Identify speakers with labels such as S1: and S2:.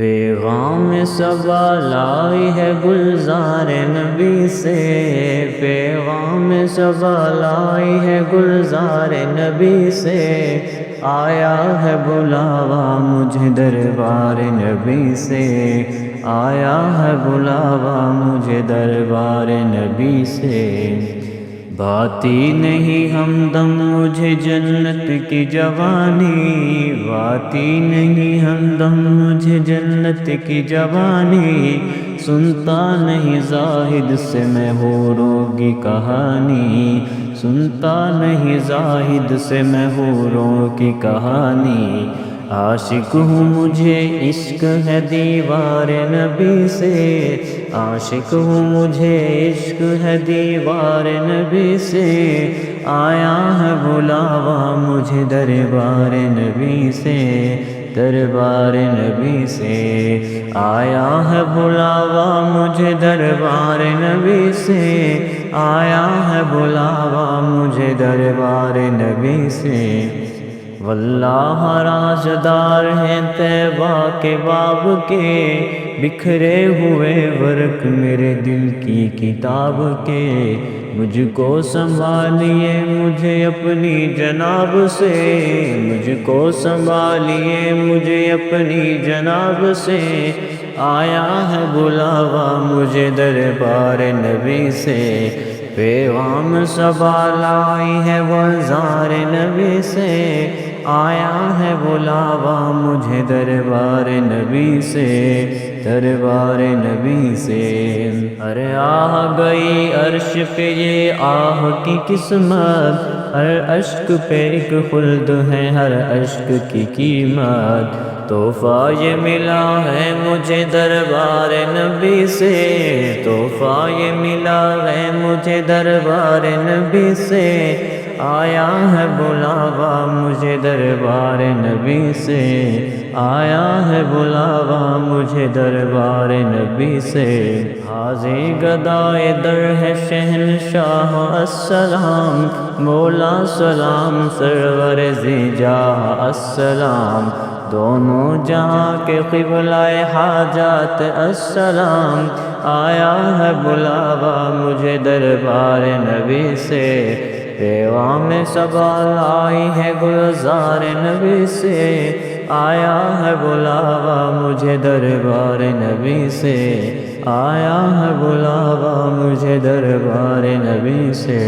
S1: پیغام صبا لائی ہے گلزار نبی سے، پیغام صبا لائی ہے گلزار نبی سے، آیا ہے بلاوا مجھے دربار نبی سے، آیا ہے بلاوا مجھے دربار نبی سے۔ باتی نہیں ہمدم مجھے جنت کی جوانی، باتی نہیں ہمدم مجھے جنت کی جوانی، سنتا نہیں زاہد سے میں حوروں کی کہانی، سنتا نہیں زاہد سے میں حوروں کی کہانی، عاشق ہوں مجھے عشق ہے دیوار نبی سے، عاشق ہوں مجھے عشق ہے دیوار نبی سے، آیا ہے بلاوا مجھے دربار نبی سے، دربار نبی سے، آیا ہے بلاوا مجھے دربار نبی سے، آیا ہے بلاوا مجھے دربار نبی سے۔ واللہ رازدار ہیں طیبہ کے باب کے، بکھرے ہوئے ورق میرے دل کی کتاب کے، مجھ کو سنبھالیے مجھے اپنی جناب سے، مجھ کو سنبھالیے مجھے اپنی جناب سے، آیا ہے بلاوا مجھے دربار نبی سے، پیغام صبا لائی ہے گلزار نبی سے، آیا ہے بلاوا مجھے دربار نبی سے، دربار نبی سے۔ ارے آہ گئی عرش پہ یہ آہ کی قسمت، ہر اشک پہ ایک خلد ہے ہر اشک کی قیمت، تحفہ یہ ملا ہے مجھے دربار نبی سے، تحفہ یہ ملا ہے مجھے دربار نبی سے، آیا ہے بلاوا مجھے دربار نبی سے، آیا ہے بلاوا مجھے دربار نبی سے۔ حاضر گدائے در ہے شہنشاہ السلام، مولا سلام سرور ذی جاہ السلام، دونوں جہاں کے قبلہ حاجات السلام، آیا ہے بلاوا مجھے دربار نبی سے، پیغام صبا لائی ہے گلزار نبی سے، آیا ہے بلاوا مجھے دربار نبی سے، آیا ہے بلاوا مجھے دربار نبی سے۔